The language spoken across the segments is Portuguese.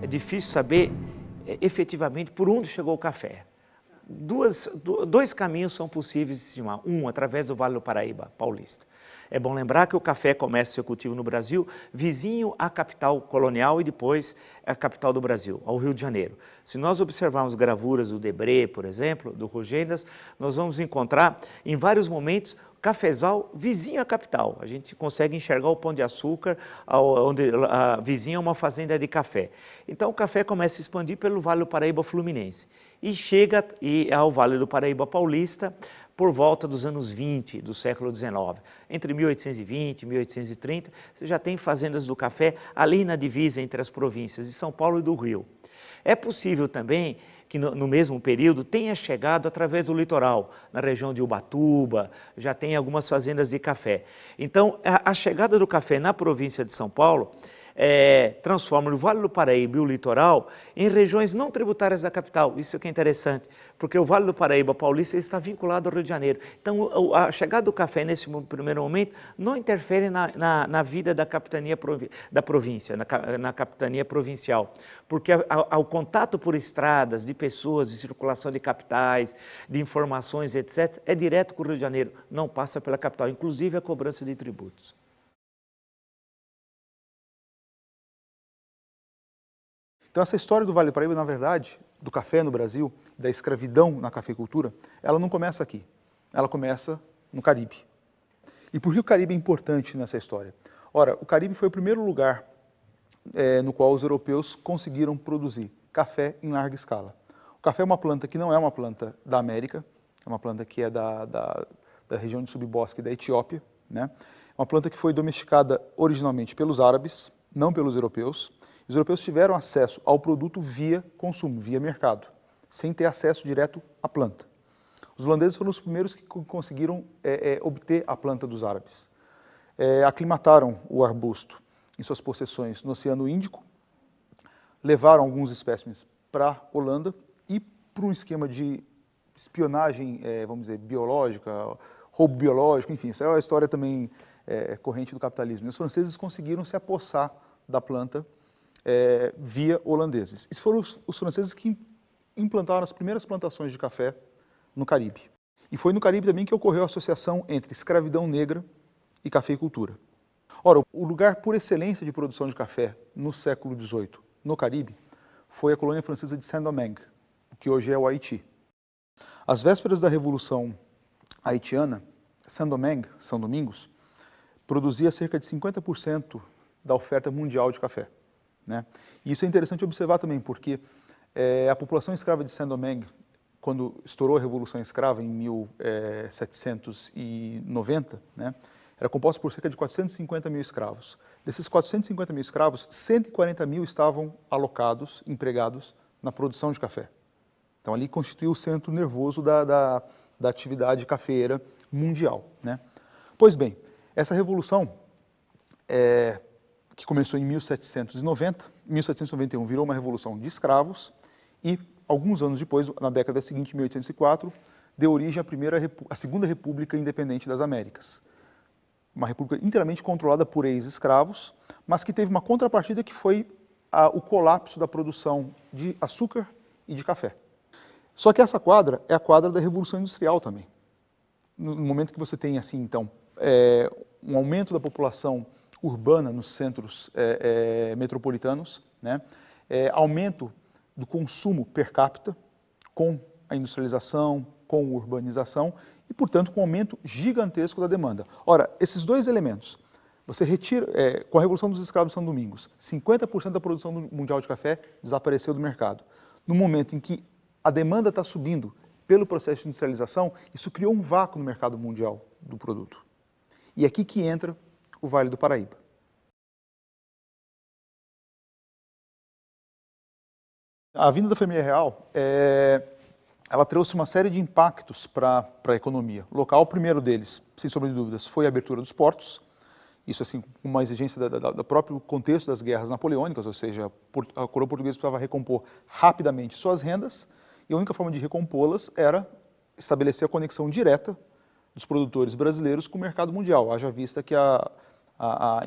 É difícil saber efetivamente por onde chegou o café. Dois caminhos são possíveis de estimar. Um, através do Vale do Paraíba paulista. É bom lembrar que o café começa seu cultivo no Brasil, vizinho à capital colonial e depois à capital do Brasil, ao Rio de Janeiro. Se nós observarmos gravuras do Debré, por exemplo, do Rogendas, nós vamos encontrar em vários momentos cafezal vizinho à capital. A gente consegue enxergar o Pão de Açúcar, onde vizinho a uma fazenda de café. Então o café começa a se expandir pelo Vale do Paraíba Fluminense e chega ao Vale do Paraíba Paulista por volta dos anos 20 do século XIX. Entre 1820 e 1830, você já tem fazendas do café ali na divisa entre as províncias de São Paulo e do Rio. É possível também que no mesmo período tenha chegado através do litoral, na região de Ubatuba, já tem algumas fazendas de café. Então, a chegada do café na província de São Paulo transforma o Vale do Paraíba e o litoral em regiões não tributárias da capital. Isso é que é interessante, porque o Vale do Paraíba paulista está vinculado ao Rio de Janeiro. Então, a chegada do café nesse primeiro momento não interfere na vida da capitania da província, na capitania provincial, porque ao contato por estradas de pessoas, de circulação de capitais, de informações, etc., é direto com o Rio de Janeiro, não passa pela capital, inclusive a cobrança de tributos. Então essa história do Vale do Paraíba, na verdade, do café no Brasil, da escravidão na cafeicultura, ela não começa aqui, ela começa no Caribe. E por que o Caribe é importante nessa história? Ora, o Caribe foi o primeiro lugar no qual os europeus conseguiram produzir café em larga escala. O café é uma planta que não é uma planta da América, é uma planta que é da região de subbosque da Etiópia, né? É uma planta que foi domesticada originalmente pelos árabes, não pelos europeus. Os europeus tiveram acesso ao produto via consumo, via mercado, sem ter acesso direto à planta. Os holandeses foram os primeiros que conseguiram obter a planta dos árabes. Aclimataram o arbusto em suas possessões no Oceano Índico, levaram alguns espécimes para a Holanda e, por um esquema de espionagem, vamos dizer, biológica, roubo biológico, enfim, isso é uma história também corrente do capitalismo. E os franceses conseguiram se apossar da planta via holandeses. Esses foram os franceses que implantaram as primeiras plantações de café no Caribe. E foi no Caribe também que ocorreu a associação entre escravidão negra e cafeicultura. Ora, o lugar por excelência de produção de café no século XVIII, no Caribe, foi a colônia francesa de Saint-Domingue, que hoje é o Haiti. Às vésperas da Revolução Haitiana, Saint-Domingue, São Domingos, produzia cerca de 50% da oferta mundial de café, né? E isso é interessante observar também, porque a população escrava de Saint-Domingue, quando estourou a Revolução Escrava em 1790, né, era composta por cerca de 450 mil escravos. Desses 450 mil escravos, 140 mil estavam alocados, empregados na produção de café. Então ali constituiu o centro nervoso da atividade cafeeira mundial, né? Pois bem, essa revolução, que começou em 1790, 1791 virou uma revolução de escravos e, alguns anos depois, na década seguinte, 1804, deu origem à Segunda República Independente das Américas. Uma república inteiramente controlada por ex-escravos, mas que teve uma contrapartida que foi o colapso da produção de açúcar e de café. Só que essa quadra é a quadra da Revolução Industrial também. No momento que você tem, assim, então, um aumento da população urbana nos centros metropolitanos, né? Aumento do consumo per capita com a industrialização, com a urbanização e, portanto, com um aumento gigantesco da demanda. Ora, esses dois elementos, você retira, com a Revolução dos Escravos de São Domingos, 50% da produção mundial de café desapareceu do mercado. No momento em que a demanda está subindo pelo processo de industrialização, isso criou um vácuo no mercado mundial do produto. E é aqui que entra o Vale do Paraíba. A vinda da família real, ela trouxe uma série de impactos para a economia local. O primeiro deles, sem sombra de dúvidas, foi a abertura dos portos. Isso assim, uma exigência do próprio contexto das guerras napoleônicas, ou seja, a coroa portuguesa precisava recompor rapidamente suas rendas, e a única forma de recompô-las era estabelecer a conexão direta dos produtores brasileiros com o mercado mundial, haja vista que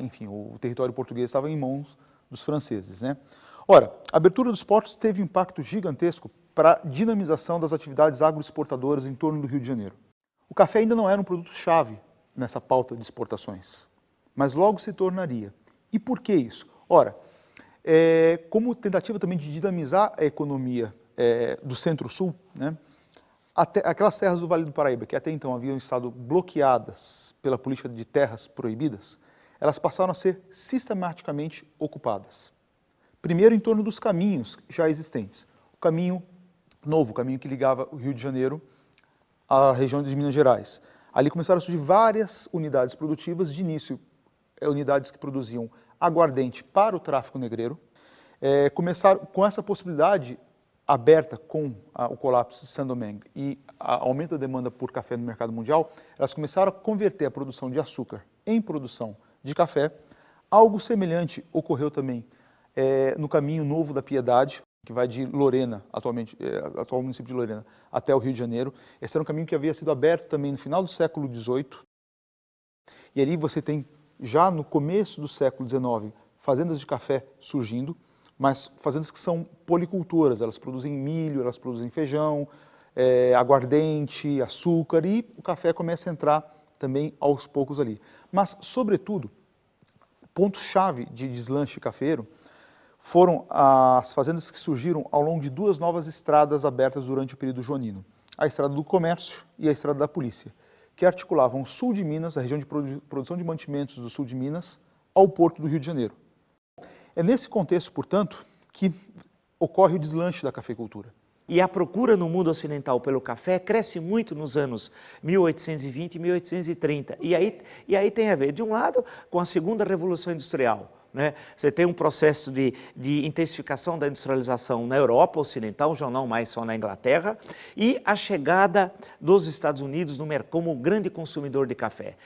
enfim, o território português estava em mãos dos franceses, né? Ora, a abertura dos portos teve um impacto gigantesco para a dinamização das atividades agroexportadoras em torno do Rio de Janeiro. O café ainda não era um produto-chave nessa pauta de exportações, mas logo se tornaria. E por que isso? Ora, como tentativa também de dinamizar a economia do Centro-Sul, né, aquelas terras do Vale do Paraíba, que até então haviam estado bloqueadas pela política de terras proibidas, elas passaram a ser sistematicamente ocupadas. Primeiro, em torno dos caminhos já existentes. O caminho novo, o caminho que ligava o Rio de Janeiro à região de Minas Gerais. Ali começaram a surgir várias unidades produtivas, de início, unidades que produziam aguardente para o tráfico negreiro. Começaram com essa possibilidade aberta com o colapso de Saint-Domingue e aumento da demanda por café no mercado mundial, elas começaram a converter a produção de açúcar em produção de café. Algo semelhante ocorreu também no caminho novo da Piedade, que vai de Lorena, atual município de Lorena, até o Rio de Janeiro. Esse era um caminho que havia sido aberto também no final do século XVIII. E ali você tem, já no começo do século XIX, fazendas de café surgindo, mas fazendas que são policultoras, elas produzem milho, elas produzem feijão, aguardente, açúcar, e o café começa a entrar também aos poucos ali. Mas, sobretudo, ponto-chave de deslanche cafeiro foram as fazendas que surgiram ao longo de duas novas estradas abertas durante o período joanino. A Estrada do Comércio e a Estrada da Polícia, que articulavam o sul de Minas, a região de produção de mantimentos do sul de Minas, ao porto do Rio de Janeiro. É nesse contexto, portanto, que ocorre o deslanche da cafeicultura. E a procura no mundo ocidental pelo café cresce muito nos anos 1820 e 1830. E aí tem a ver, de um lado, com a segunda Revolução Industrial. Né? Você tem um processo de intensificação da industrialização na Europa Ocidental, já não mais só na Inglaterra, e a chegada dos Estados Unidos como grande consumidor de café.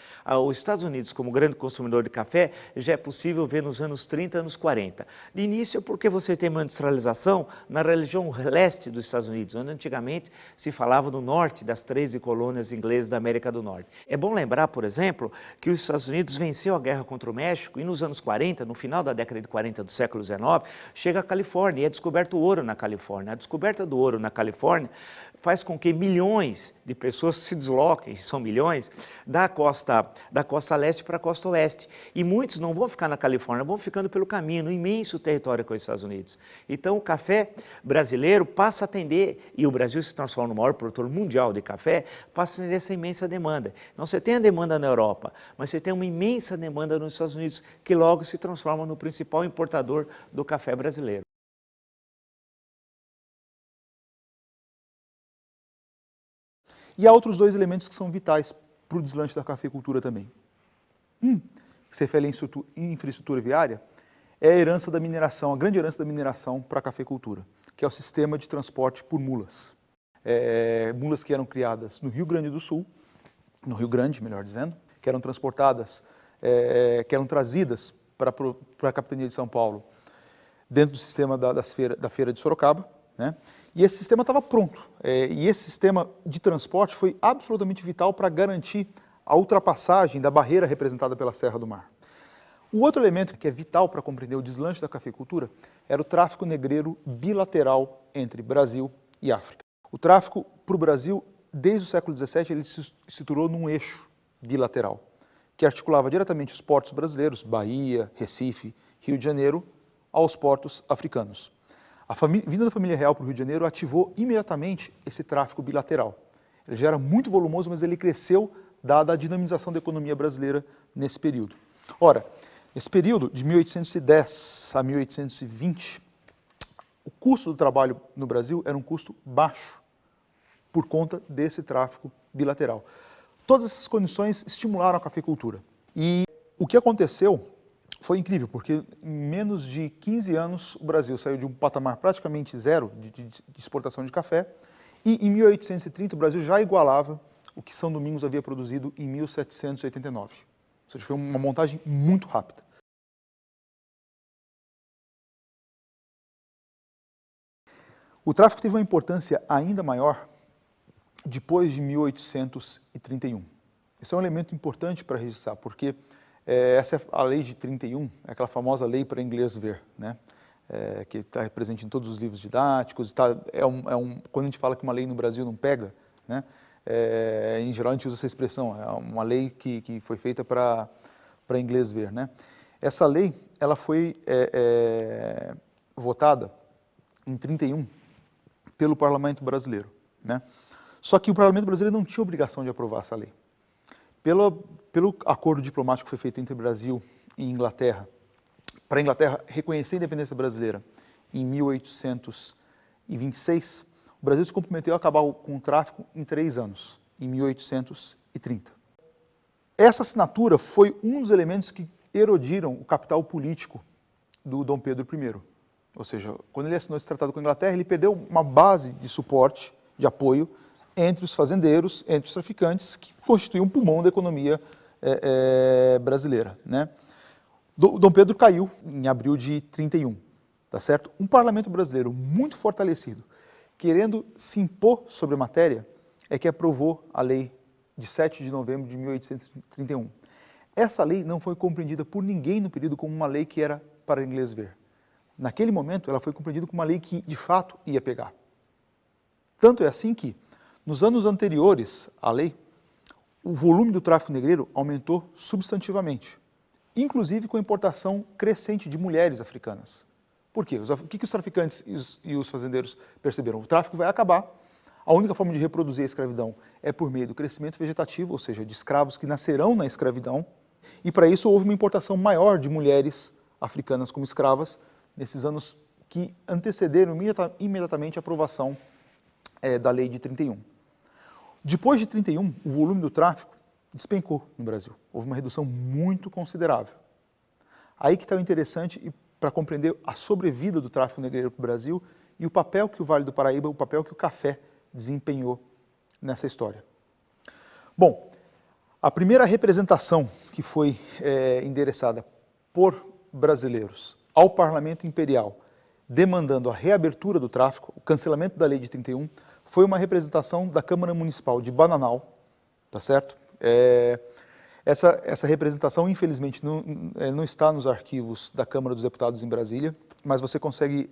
Os Estados Unidos como grande consumidor de café já é possível ver nos anos 30, anos 40. De início porque você tem uma industrialização na região leste dos Estados Unidos, onde antigamente se falava do norte das 13 colônias inglesas da América do Norte. É bom lembrar, por exemplo, que os Estados Unidos venceu a guerra contra o México e nos anos 40, no final da década de 40 do século XIX, chega à Califórnia e é descoberto o ouro na Califórnia. A descoberta do ouro na Califórnia faz com que milhões de pessoas se desloquem, são milhões, da costa leste para a costa oeste. E muitos não vão ficar na Califórnia, vão ficando pelo caminho, no imenso território que é os Estados Unidos. Então o café brasileiro passa a atender, e o Brasil se transforma no maior produtor mundial de café, passa a atender essa imensa demanda. Então você tem a demanda na Europa, mas você tem uma imensa demanda nos Estados Unidos, que logo se transforma no principal importador do café brasileiro. E há outros dois elementos que são vitais para o deslanche da cafeicultura também. Que se refere à infraestrutura viária, é a herança da mineração, a grande herança da mineração para a cafeicultura, que é o sistema de transporte por mulas. Mulas que eram criadas no Rio Grande do Sul, no Rio Grande, melhor dizendo, que eram transportadas, que eram trazidas para a capitania de São Paulo, dentro do sistema da feira de Sorocaba, né? E esse sistema estava pronto. E esse sistema de transporte foi absolutamente vital para garantir a ultrapassagem da barreira representada pela Serra do Mar. O outro elemento que é vital para compreender o deslanche da cafeicultura era o tráfico negreiro bilateral entre Brasil e África. O tráfico para o Brasil, desde o século XVII, ele se situou num eixo bilateral, que articulava diretamente os portos brasileiros, Bahia, Recife, Rio de Janeiro, aos portos africanos. A vinda da família real para o Rio de Janeiro ativou imediatamente esse tráfico bilateral. Ele já era muito volumoso, mas ele cresceu dada a dinamização da economia brasileira nesse período. Ora, esse período de 1810 a 1820, o custo do trabalho no Brasil era um custo baixo por conta desse tráfico bilateral. Todas essas condições estimularam a cafeicultura. E o que aconteceu foi incrível, porque em menos de 15 anos o Brasil saiu de um patamar praticamente zero de exportação de café, e em 1830 o Brasil já igualava o que São Domingos havia produzido em 1789. Ou seja, foi uma montagem muito rápida. O tráfico teve uma importância ainda maior depois de 1831. Esse é um elemento importante para registrar, porque essa é a lei de 31, é aquela famosa lei para inglês ver, né? Que está presente em todos os livros didáticos. Quando a gente fala que uma lei no Brasil não pega, né? Em geral a gente usa essa expressão, é uma lei que foi feita para inglês ver, né? Essa lei ela foi votada em 31 pelo Parlamento Brasileiro, né? Só que o Parlamento Brasileiro não tinha obrigação de aprovar essa lei. Pelo acordo diplomático que foi feito entre Brasil e Inglaterra, para a Inglaterra reconhecer a independência brasileira em 1826, o Brasil se comprometeu a acabar com o tráfico em 3 anos, em 1830. Essa assinatura foi um dos elementos que erodiram o capital político do Dom Pedro I. Ou seja, quando ele assinou esse tratado com a Inglaterra, ele perdeu uma base de suporte, de apoio, entre os fazendeiros, entre os traficantes, que constituíam um pulmão da economia brasileira, né? Dom Pedro caiu em abril de 31, tá certo? Um parlamento brasileiro muito fortalecido, querendo se impor sobre a matéria, é que aprovou a lei de 7 de novembro de 1831. Essa lei não foi compreendida por ninguém no período como uma lei que era para inglês ver. Naquele momento, ela foi compreendida como uma lei que, de fato, ia pegar. Tanto é assim que, nos anos anteriores à lei, o volume do tráfico negreiro aumentou substantivamente, inclusive com a importação crescente de mulheres africanas. Por quê? O que os traficantes e os fazendeiros perceberam? O tráfico vai acabar, a única forma de reproduzir a escravidão é por meio do crescimento vegetativo, ou seja, de escravos que nascerão na escravidão, e para isso houve uma importação maior de mulheres africanas como escravas nesses anos que antecederam imediatamente a aprovação da lei de 31. Depois de 31, o volume do tráfico despencou no Brasil. Houve uma redução muito considerável. Aí que está o interessante para compreender a sobrevida do tráfico negreiro para o Brasil e o papel que o Vale do Paraíba, o papel que o café desempenhou nessa história. Bom, a primeira representação que foi endereçada por brasileiros ao Parlamento Imperial, demandando a reabertura do tráfico, o cancelamento da lei de 31, foi uma representação da Câmara Municipal de Bananal, tá certo? Essa representação, infelizmente, não está nos arquivos da Câmara dos Deputados em Brasília, mas você consegue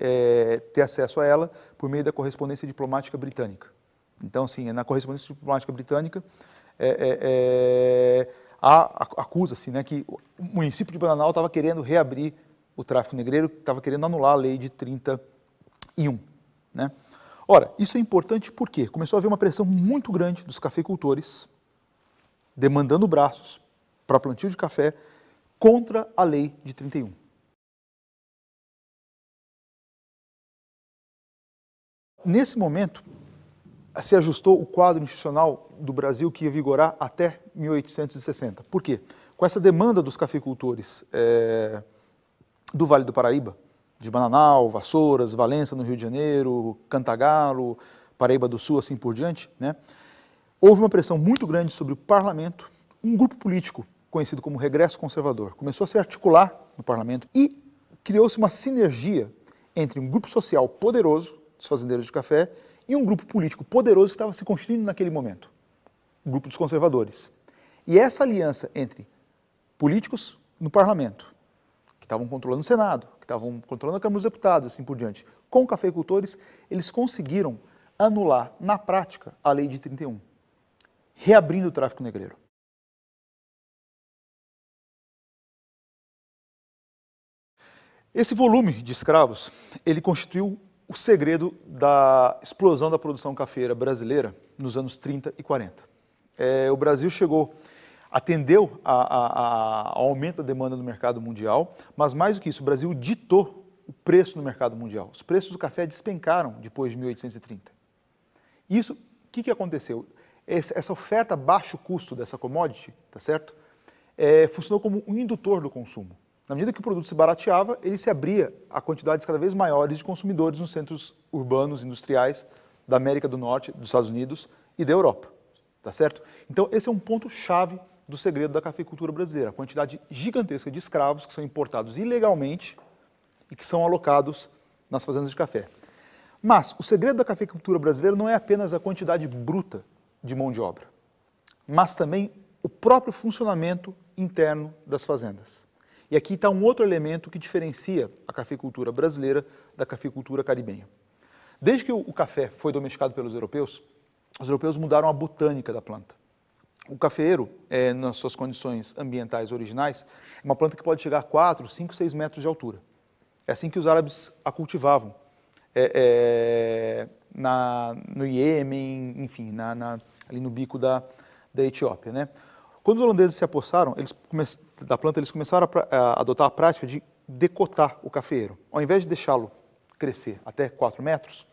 ter acesso a ela por meio da correspondência diplomática britânica. Então, assim, na correspondência diplomática britânica, acusa-se, né, que o município de Bananal estava querendo reabrir o tráfico negreiro, estava querendo anular a lei de 31, né? Ora, isso é importante porque começou a haver uma pressão muito grande dos cafeicultores, demandando braços para plantio de café contra a lei de 31. Nesse momento, se ajustou o quadro institucional do Brasil que ia vigorar até 1860. Por quê? Com essa demanda dos cafeicultores do Vale do Paraíba, de Bananal, Vassouras, Valença no Rio de Janeiro, Cantagalo, Paraíba do Sul, assim por diante, né? Houve uma pressão muito grande sobre o parlamento, um grupo político conhecido como Regresso Conservador começou a se articular no parlamento e criou-se uma sinergia entre um grupo social poderoso, dos fazendeiros de café, e um grupo político poderoso que estava se constituindo naquele momento, o grupo dos conservadores. E essa aliança entre políticos no parlamento, que estavam controlando o Senado, que estavam controlando a Câmara dos Deputados, assim por diante, com cafeicultores, eles conseguiram anular, na prática, a lei de 31, reabrindo o tráfico negreiro. Esse volume de escravos, ele constituiu o segredo da explosão da produção cafeira brasileira nos anos 30 e 40. O Brasil atendeu ao aumento da demanda no mercado mundial, mas mais do que isso, o Brasil ditou o preço no mercado mundial. Os preços do café despencaram depois de 1830. Isso, o que aconteceu? Essa oferta a baixo custo dessa commodity, tá certo? Funcionou como um indutor do consumo. Na medida que o produto se barateava, ele se abria a quantidades cada vez maiores de consumidores nos centros urbanos, industriais da América do Norte, dos Estados Unidos e da Europa, tá certo? Então esse é um ponto-chave do segredo da cafeicultura brasileira, a quantidade gigantesca de escravos que são importados ilegalmente e que são alocados nas fazendas de café. Mas o segredo da cafeicultura brasileira não é apenas a quantidade bruta de mão de obra, mas também o próprio funcionamento interno das fazendas. E aqui está um outro elemento que diferencia a cafeicultura brasileira da cafeicultura caribenha. Desde que o café foi domesticado pelos europeus, os europeus mudaram a botânica da planta. O cafeeiro, nas suas condições ambientais originais, é uma planta que pode chegar a 4, 5, 6 metros de altura. É assim que os árabes a cultivavam. No Iêmen, enfim, ali no bico da Etiópia, né? Quando os holandeses se apossaram da planta, eles começaram a adotar a prática de decotar o cafeeiro. Ao invés de deixá-lo crescer até 4 metros,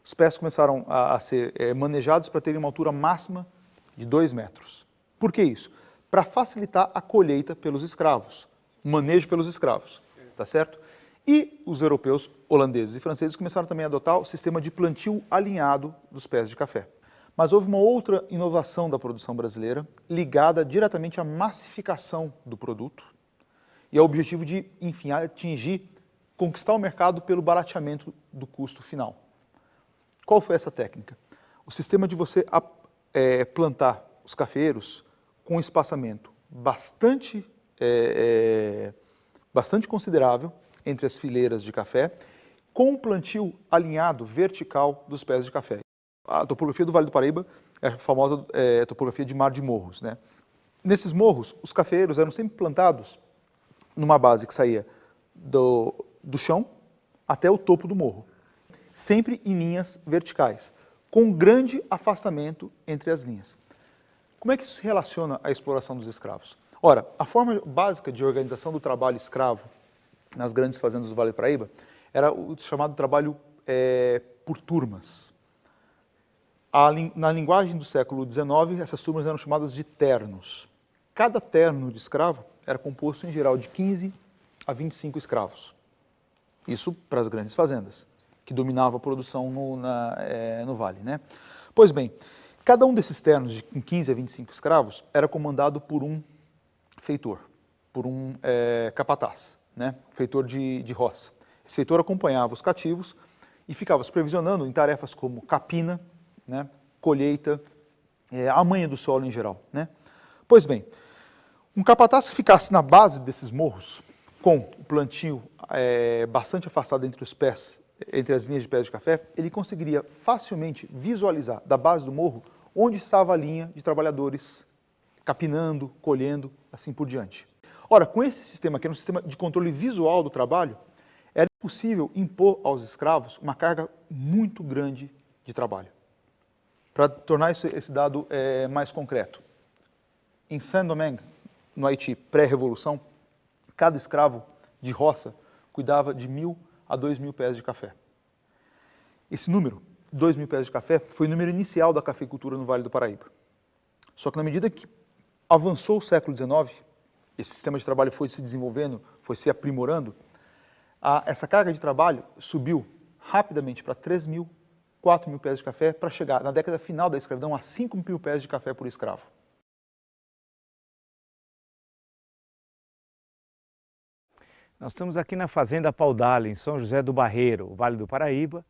os pés começaram a ser manejados para terem uma altura máxima de 2 metros. Por que isso? Para facilitar a colheita pelos escravos, o manejo pelos escravos, tá certo? E os europeus, holandeses e franceses começaram também a adotar o sistema de plantio alinhado dos pés de café. Mas houve uma outra inovação da produção brasileira, ligada diretamente à massificação do produto e ao objetivo de, enfim, conquistar o mercado pelo barateamento do custo final. Qual foi essa técnica? O sistema de você plantar os cafeeiros com um espaçamento bastante considerável entre as fileiras de café, com um plantio alinhado vertical dos pés de café. A topografia do Vale do Paraíba é a famosa topografia de mar de morros, né? Nesses morros, os cafeeiros eram sempre plantados numa base que saía do chão até o topo do morro, sempre em linhas verticais, com um grande afastamento entre as linhas. Como é que isso se relaciona à exploração dos escravos? Ora, a forma básica de organização do trabalho escravo nas grandes fazendas do Vale do Paraíba era o chamado trabalho por turmas. Na linguagem do século XIX, essas turmas eram chamadas de ternos. Cada terno de escravo era composto, em geral, de 15 a 25 escravos. Isso para as grandes fazendas, que dominavam a produção no vale, né? Pois bem, cada um desses ternos de 15 a 25 escravos era comandado por um feitor, por um capataz, né? Feitor de roça. Esse feitor acompanhava os cativos e ficava supervisionando em tarefas como capina, né, colheita, a manha do solo em geral, né? Pois bem, um capataz que ficasse na base desses morros, com o plantio bastante afastado entre os pés, entre as linhas de pés de café, ele conseguiria facilmente visualizar da base do morro onde estava a linha de trabalhadores capinando, colhendo, assim por diante. Ora, com esse sistema, que era um sistema de controle visual do trabalho, era possível impor aos escravos uma carga muito grande de trabalho. Para tornar esse dado mais concreto, em Saint-Domingue, no Haiti, pré-revolução, cada escravo de roça cuidava de 1.000 a 2.000 pés de café. Esse número, 2.000 pés de café, foi o número inicial da cafeicultura no Vale do Paraíba. Só que na medida que avançou o século XIX, esse sistema de trabalho foi se desenvolvendo, foi se aprimorando, essa carga de trabalho subiu rapidamente para 3.000, 4.000 pés de café, para chegar, na década final da escravidão, a 5.000 pés de café por escravo. Nós estamos aqui na Fazenda Paudalho, em São José do Barreiro, o Vale do Paraíba.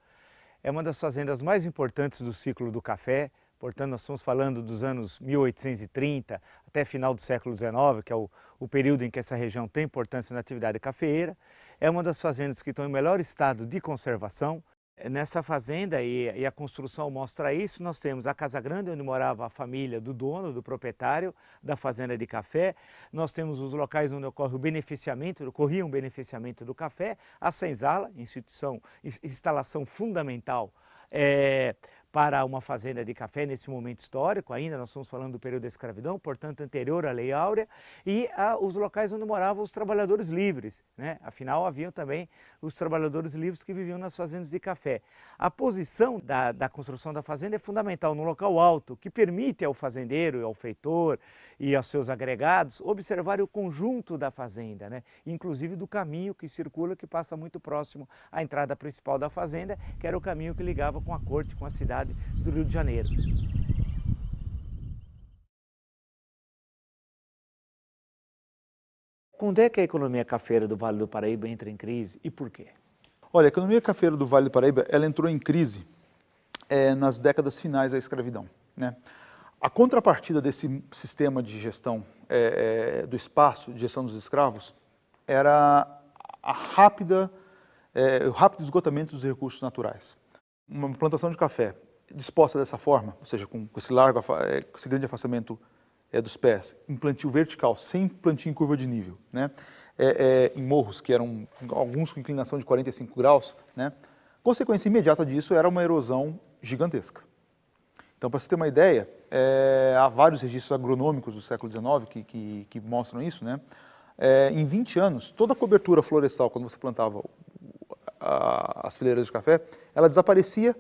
É uma das fazendas mais importantes do ciclo do café, portanto nós estamos falando dos anos 1830 até final do século XIX, que é o período em que essa região tem importância na atividade cafeeira. É uma das fazendas que estão em melhor estado de conservação. Nessa fazenda, e a construção mostra isso, nós temos a Casa Grande, onde morava a família do dono, do proprietário da fazenda de café. Nós temos os locais onde ocorria um beneficiamento do café, a senzala, instalação fundamental para uma fazenda de café nesse momento histórico, ainda nós estamos falando do período da escravidão, portanto anterior à Lei Áurea, e os locais onde moravam os trabalhadores livres, né? Afinal, haviam também os trabalhadores livres que viviam nas fazendas de café. A posição da construção da fazenda é fundamental, num local alto, que permite ao fazendeiro, ao feitor e aos seus agregados observar o conjunto da fazenda, né? Inclusive do caminho que circula, que passa muito próximo à entrada principal da fazenda, que era o caminho que ligava com a corte, com a cidade do Rio de Janeiro. Quando é que a economia cafeira do Vale do Paraíba entra em crise e por quê? Olha, a economia cafeira do Vale do Paraíba, ela entrou em crise nas décadas finais da escravidão, né? A contrapartida desse sistema de gestão do espaço, de gestão dos escravos, era o rápido esgotamento dos recursos naturais. Uma plantação de café disposta dessa forma, ou seja, com esse grande afastamento dos pés, em plantio vertical, sem plantio em curva de nível, né? Em morros que eram alguns com inclinação de 45 graus, né? Consequência imediata disso era uma erosão gigantesca. Então, para você ter uma ideia, há vários registros agronômicos do século XIX que mostram isso, né? Em 20 anos, toda a cobertura florestal, quando você plantava as fileiras de café, ela desaparecia,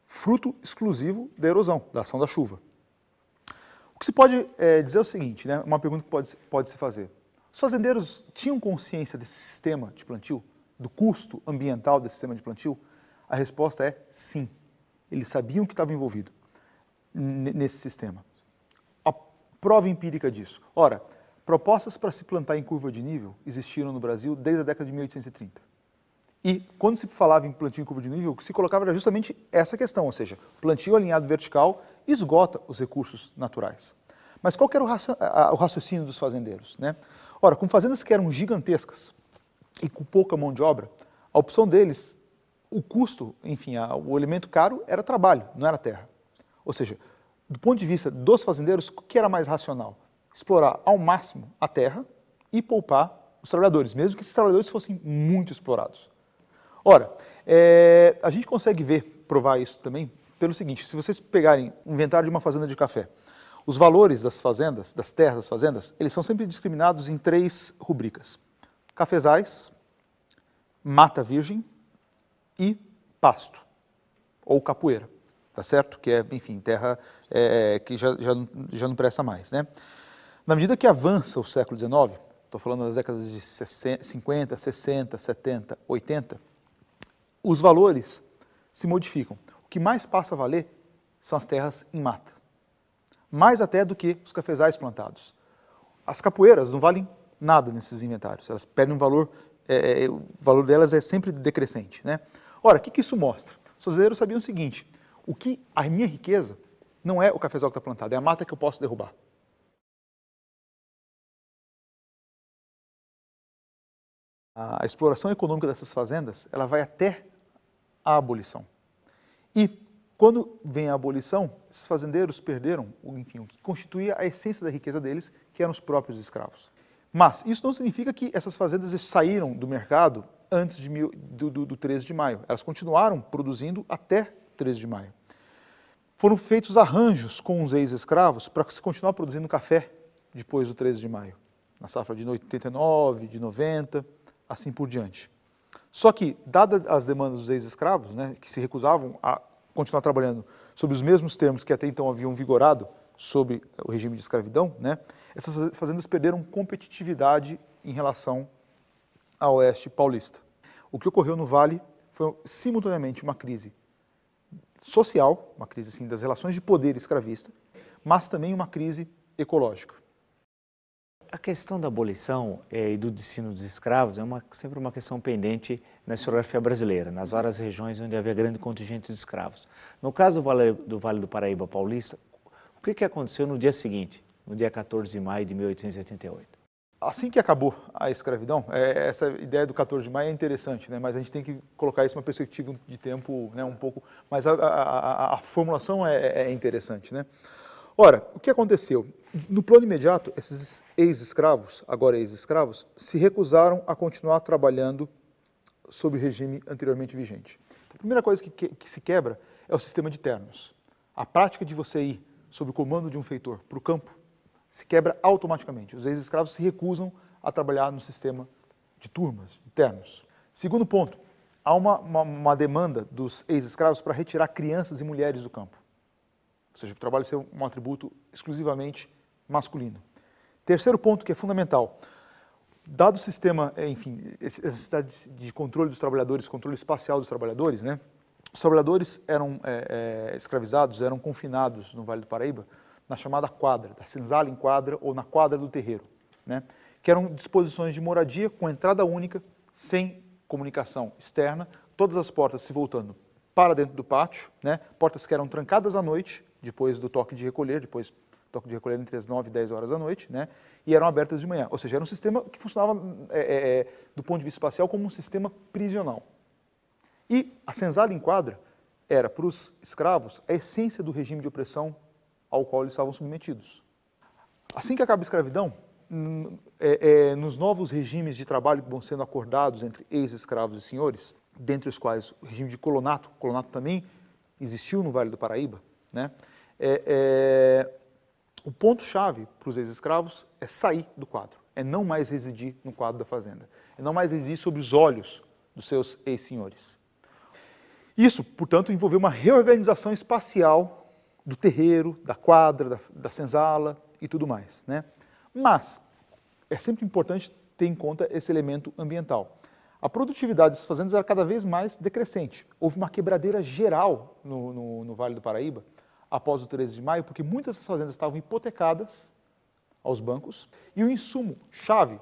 fruto exclusivo da erosão, da ação da chuva. O que se pode dizer é o seguinte, né? Uma pergunta que pode se fazer. Os fazendeiros tinham consciência desse sistema de plantio, do custo ambiental desse sistema de plantio? A resposta é sim. Eles sabiam que estava envolvido nesse sistema. A prova empírica disso. Ora, propostas para se plantar em curva de nível existiram no Brasil desde a década de 1830. E quando se falava em plantio em curva de nível, o que se colocava era justamente essa questão, ou seja, plantio alinhado vertical esgota os recursos naturais. Mas qual que era o raciocínio dos fazendeiros, né? Ora, com fazendas que eram gigantescas e com pouca mão de obra, a opção deles, o custo, enfim, o elemento caro era trabalho, não era terra. Ou seja, do ponto de vista dos fazendeiros, o que era mais racional? Explorar ao máximo a terra e poupar os trabalhadores, mesmo que esses trabalhadores fossem muito explorados. Ora, a gente consegue provar isso também pelo seguinte: se vocês pegarem o inventário de uma fazenda de café, os valores das fazendas, das terras das fazendas, eles são sempre discriminados em 3 rubricas: cafezais, mata virgem e pasto, ou capoeira, tá certo? Que é, enfim, terra que já não presta mais, né? Na medida que avança o século XIX, estou falando das décadas de 50, 60, 70, 80, os valores se modificam. O que mais passa a valer são as terras em mata, mais até do que os cafezais plantados. As capoeiras não valem nada nesses inventários, elas perdem um valor, o valor delas é sempre decrescente, né? Ora, o que isso mostra? Os fazendeiros sabiam o seguinte: a minha riqueza não é o cafezal que está plantado, é a mata que eu posso derrubar. A exploração econômica dessas fazendas, ela vai até a abolição. E quando vem a abolição, esses fazendeiros perderam, enfim, o que constituía a essência da riqueza deles, que eram os próprios escravos. Mas isso não significa que essas fazendas saíram do mercado antes do 13 de maio. Elas continuaram produzindo até 13 de maio. Foram feitos arranjos com os ex-escravos para se continuar produzindo café depois do 13 de maio, na safra de 89, de 90, assim por diante. Só que, dadas as demandas dos ex-escravos, né, que se recusavam a continuar trabalhando sob os mesmos termos que até então haviam vigorado sobre o regime de escravidão, né, essas fazendas perderam competitividade em relação ao oeste paulista. O que ocorreu no Vale foi simultaneamente uma crise social, uma crise assim, das relações de poder escravista, mas também uma crise ecológica. A questão da abolição e do destino dos escravos é sempre uma questão pendente na historiografia brasileira, nas várias regiões onde havia grande contingente de escravos. No caso do Vale do Paraíba Paulista, o que aconteceu no dia seguinte, no dia 14 de maio de 1888? Assim que acabou a escravidão, essa ideia do 14 de maio é interessante, né? Mas a gente tem que colocar isso numa perspectiva de tempo, né, um pouco, mas a formulação é interessante, né? Ora, o que aconteceu? No plano imediato, esses ex-escravos, agora ex-escravos, se recusaram a continuar trabalhando sob o regime anteriormente vigente. A primeira coisa que se quebra é o sistema de ternos. A prática de você ir sob o comando de um feitor para o campo se quebra automaticamente. Os ex-escravos se recusam a trabalhar no sistema de turmas, de ternos. Segundo ponto, há uma demanda dos ex-escravos para retirar crianças e mulheres do campo. Ou seja, o trabalho ser um atributo exclusivamente masculino. Terceiro ponto que é fundamental. Dado o sistema, enfim, essa necessidade de controle dos trabalhadores, controle espacial dos trabalhadores, né? Os trabalhadores eram escravizados, eram confinados no Vale do Paraíba, na chamada quadra, da senzala em quadra ou na quadra do terreiro, né? Que eram disposições de moradia com entrada única, sem comunicação externa, todas as portas se voltando para dentro do pátio, né? Portas que eram trancadas à noite, depois do toque de recolher, toque de recolher entre as 9 e 10 horas da noite, né? E eram abertas de manhã. Ou seja, era um sistema que funcionava, do ponto de vista espacial, como um sistema prisional. E a senzala em quadra era, para os escravos, a essência do regime de opressão ao qual eles estavam submetidos. Assim que acaba a escravidão, nos novos regimes de trabalho que vão sendo acordados entre ex-escravos e senhores, dentre os quais o regime de colonato também existiu no Vale do Paraíba, né? O ponto-chave para os ex-escravos é sair do quadro, é não mais residir no quadro da fazenda, é não mais residir sob os olhos dos seus ex-senhores. Isso, portanto, envolveu uma reorganização espacial do terreiro, da quadra, da senzala e tudo mais, né? Mas é sempre importante ter em conta esse elemento ambiental. A produtividade das fazendas era cada vez mais decrescente. Houve uma quebradeira geral no Vale do Paraíba após o 13 de maio, porque muitas das fazendas estavam hipotecadas aos bancos e o insumo-chave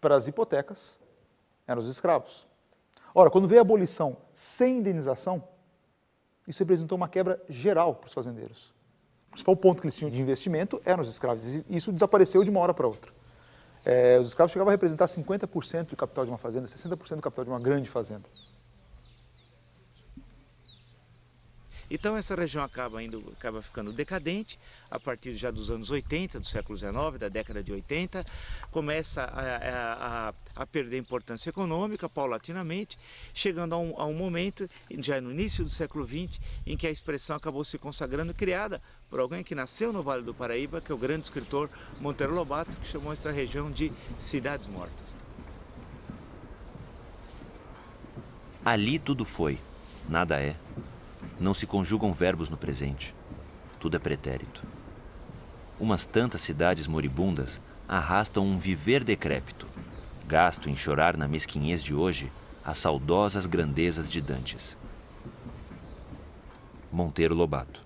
para as hipotecas eram os escravos. Ora, quando veio a abolição sem indenização, isso representou uma quebra geral para os fazendeiros. O principal ponto que eles tinham de investimento eram os escravos, e isso desapareceu de uma hora para outra. Os escravos chegavam a representar 50% do capital de uma fazenda, 60% do capital de uma grande fazenda. Então essa região acaba ficando decadente, a partir já dos anos 80, do século XIX, da década de 80, começa a perder importância econômica paulatinamente, chegando a um momento, já no início do século XX, em que a expressão acabou se consagrando, criada por alguém que nasceu no Vale do Paraíba, que é o grande escritor Monteiro Lobato, que chamou essa região de Cidades Mortas. Ali tudo foi, nada é. Não se conjugam verbos no presente. Tudo é pretérito. Umas tantas cidades moribundas arrastam um viver decrépito, gasto em chorar na mesquinhez de hoje as saudosas grandezas de dantes. Monteiro Lobato.